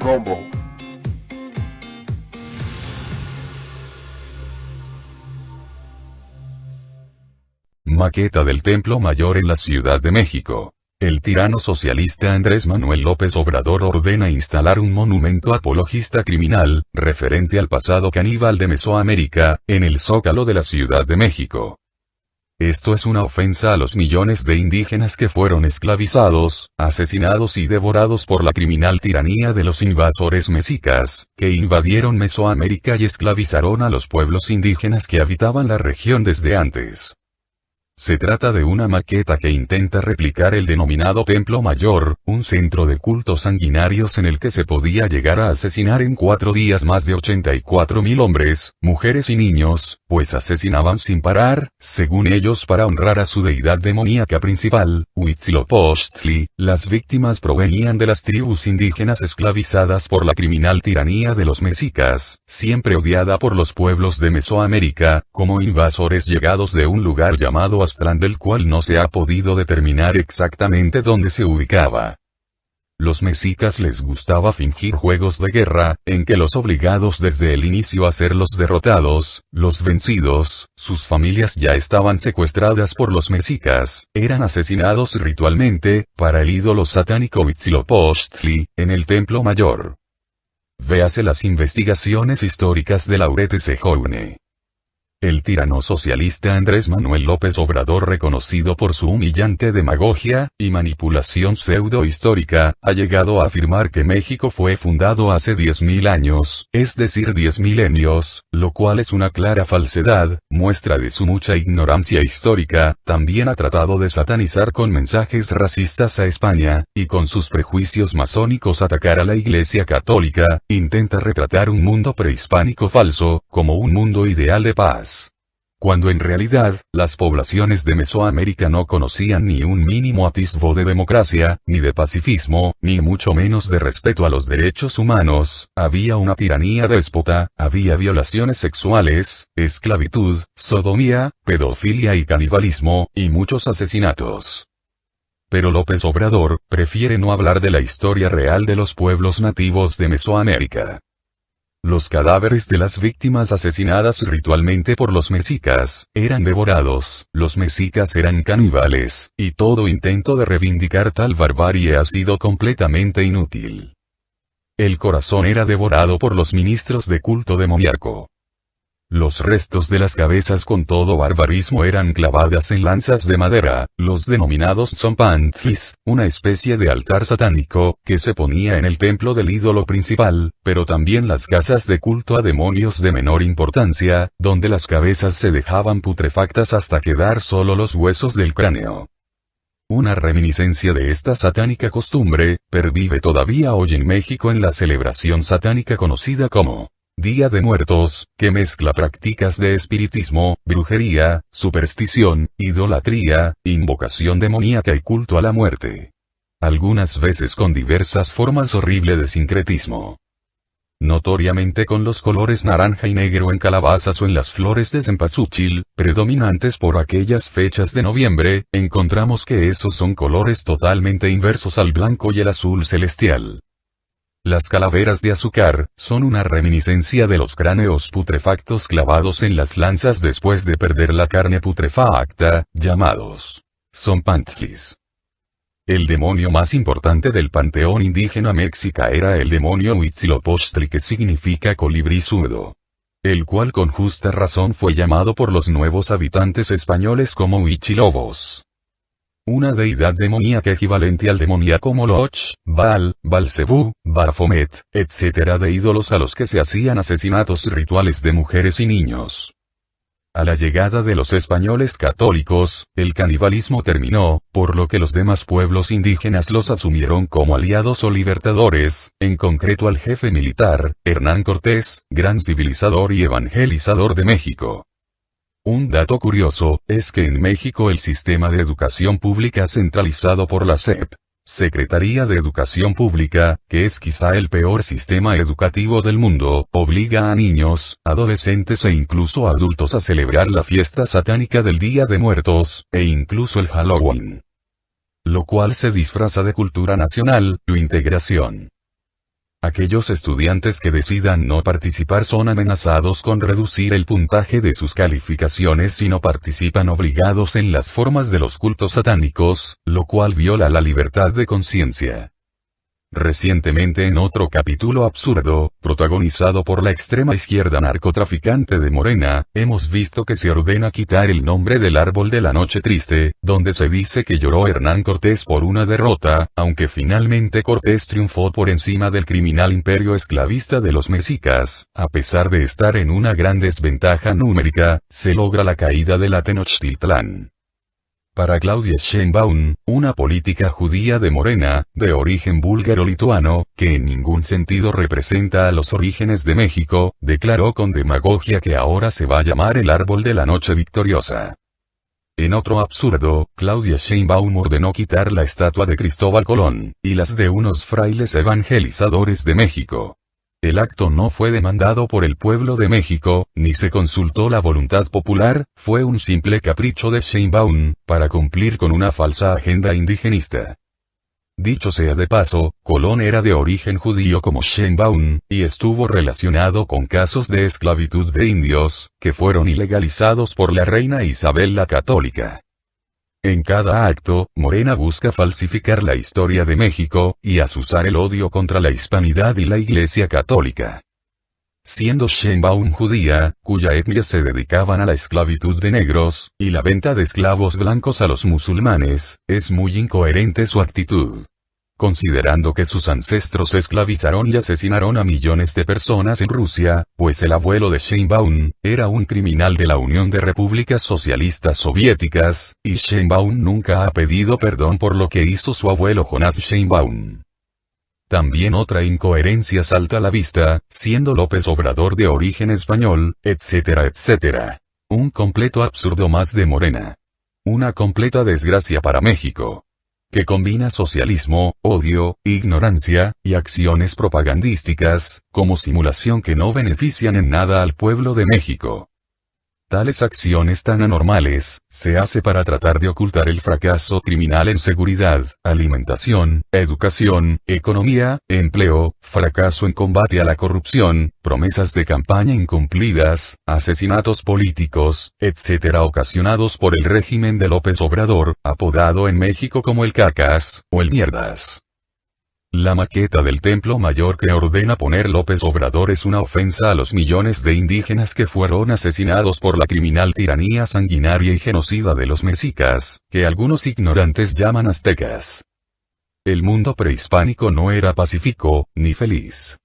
Combo. Maqueta del Templo Mayor en la Ciudad de México. El tirano socialista Andrés Manuel López Obrador ordena instalar un monumento apologista criminal, referente al pasado caníbal de Mesoamérica, en el Zócalo de la Ciudad de México. Esto es una ofensa a los millones de indígenas que fueron esclavizados, asesinados y devorados por la criminal tiranía de los invasores mexicas, que invadieron Mesoamérica y esclavizaron a los pueblos indígenas que habitaban la región desde antes. Se trata de una maqueta que intenta replicar el denominado Templo Mayor, un centro de cultos sanguinarios en el que se podía llegar a asesinar en 4 días más de 84,000 hombres, mujeres y niños, pues asesinaban sin parar, según ellos para honrar a su deidad demoníaca principal, Huitzilopochtli. Las víctimas provenían de las tribus indígenas esclavizadas por la criminal tiranía de los mexicas, siempre odiada por los pueblos de Mesoamérica, como invasores llegados de un lugar llamado Aztlán, del cual no se ha podido determinar exactamente dónde se ubicaba. Los mexicas les gustaba fingir juegos de guerra, en que los obligados desde el inicio a ser los derrotados, los vencidos, sus familias ya estaban secuestradas por los mexicas, eran asesinados ritualmente, para el ídolo satánico Huitzilopochtli, en el Templo Mayor. Véase las investigaciones históricas de Laurette Sejoune. El tirano socialista Andrés Manuel López Obrador, reconocido por su humillante demagogia y manipulación pseudo-histórica, ha llegado a afirmar que México fue fundado hace 10,000 años, es decir 10 milenios, lo cual es una clara falsedad, muestra de su mucha ignorancia histórica. También ha tratado de satanizar con mensajes racistas a España, y con sus prejuicios masónicos atacar a la Iglesia Católica. Intenta retratar un mundo prehispánico falso, como un mundo ideal de paz, cuando en realidad, las poblaciones de Mesoamérica no conocían ni un mínimo atisbo de democracia, ni de pacifismo, ni mucho menos de respeto a los derechos humanos. Había una tiranía déspota, había violaciones sexuales, esclavitud, sodomía, pedofilia y canibalismo, y muchos asesinatos. Pero López Obrador prefiere no hablar de la historia real de los pueblos nativos de Mesoamérica. Los cadáveres de las víctimas asesinadas ritualmente por los mexicas, eran devorados, los mexicas eran caníbales, y todo intento de reivindicar tal barbarie ha sido completamente inútil. El corazón era devorado por los ministros de culto demoníaco. Los restos de las cabezas con todo barbarismo eran clavadas en lanzas de madera, los denominados tzompantlis, una especie de altar satánico, que se ponía en el templo del ídolo principal, pero también las casas de culto a demonios de menor importancia, donde las cabezas se dejaban putrefactas hasta quedar solo los huesos del cráneo. Una reminiscencia de esta satánica costumbre, pervive todavía hoy en México en la celebración satánica conocida como Día de Muertos, que mezcla prácticas de espiritismo, brujería, superstición, idolatría, invocación demoníaca y culto a la muerte. Algunas veces con diversas formas horribles de sincretismo. Notoriamente con los colores naranja y negro en calabazas o en las flores de cempasúchil, predominantes por aquellas fechas de noviembre, encontramos que esos son colores totalmente inversos al blanco y el azul celestial. Las calaveras de azúcar, son una reminiscencia de los cráneos putrefactos clavados en las lanzas después de perder la carne putrefacta, llamados tzompantlis. El demonio más importante del panteón indígena mexica era el demonio Huitzilopochtli, que significa colibrí zurdo, el cual con justa razón fue llamado por los nuevos habitantes españoles como Huichilobos. Una deidad demoníaca equivalente al demoníaco Moloch, Baal, Balcebú, Baphomet, etc. de ídolos a los que se hacían asesinatos rituales de mujeres y niños. A la llegada de los españoles católicos, el canibalismo terminó, por lo que los demás pueblos indígenas los asumieron como aliados o libertadores, en concreto al jefe militar, Hernán Cortés, gran civilizador y evangelizador de México. Un dato curioso, es que en México el sistema de educación pública centralizado por la SEP, Secretaría de Educación Pública, que es quizá el peor sistema educativo del mundo, obliga a niños, adolescentes e incluso adultos a celebrar la fiesta satánica del Día de Muertos, e incluso el Halloween. Lo cual se disfraza de cultura nacional, tu integración. Aquellos estudiantes que decidan no participar son amenazados con reducir el puntaje de sus calificaciones si no participan obligados en las formas de los cultos satánicos, lo cual viola la libertad de conciencia. Recientemente en otro capítulo absurdo, protagonizado por la extrema izquierda narcotraficante de Morena, hemos visto que se ordena quitar el nombre del árbol de la noche triste, donde se dice que lloró Hernán Cortés por una derrota, aunque finalmente Cortés triunfó por encima del criminal imperio esclavista de los mexicas, a pesar de estar en una gran desventaja numérica, se logra la caída de la Tenochtitlán. Para Claudia Sheinbaum, una política judía de Morena, de origen búlgaro-lituano, que en ningún sentido representa a los orígenes de México, declaró con demagogia que ahora se va a llamar el árbol de la noche victoriosa. En otro absurdo, Claudia Sheinbaum ordenó quitar la estatua de Cristóbal Colón, y las de unos frailes evangelizadores de México. El acto no fue demandado por el pueblo de México, ni se consultó la voluntad popular, fue un simple capricho de Sheinbaum, para cumplir con una falsa agenda indigenista. Dicho sea de paso, Colón era de origen judío como Sheinbaum, y estuvo relacionado con casos de esclavitud de indios, que fueron ilegalizados por la reina Isabel la Católica. En cada acto, Morena busca falsificar la historia de México, y azuzar el odio contra la hispanidad y la Iglesia Católica. Siendo Sheinbaum judía, cuya etnia se dedicaban a la esclavitud de negros, y la venta de esclavos blancos a los musulmanes, es muy incoherente su actitud. Considerando que sus ancestros esclavizaron y asesinaron a millones de personas en Rusia, pues el abuelo de Sheinbaum, era un criminal de la Unión de Repúblicas Socialistas Soviéticas, y Sheinbaum nunca ha pedido perdón por lo que hizo su abuelo Jonas Sheinbaum. También otra incoherencia salta a la vista, siendo López Obrador de origen español, etcétera etcétera. Un completo absurdo más de Morena. Una completa desgracia para México. Que combina socialismo, odio, ignorancia, y acciones propagandísticas, como simulación que no benefician en nada al pueblo de México. Tales acciones tan anormales, se hace para tratar de ocultar el fracaso criminal en seguridad, alimentación, educación, economía, empleo, fracaso en combate a la corrupción, promesas de campaña incumplidas, asesinatos políticos, etc. ocasionados por el régimen de López Obrador, apodado en México como el Cacas, o el Mierdas. La maqueta del Templo Mayor que ordena poner López Obrador es una ofensa a los millones de indígenas que fueron asesinados por la criminal tiranía sanguinaria y genocida de los mexicas, que algunos ignorantes llaman aztecas. El mundo prehispánico no era pacífico, ni feliz.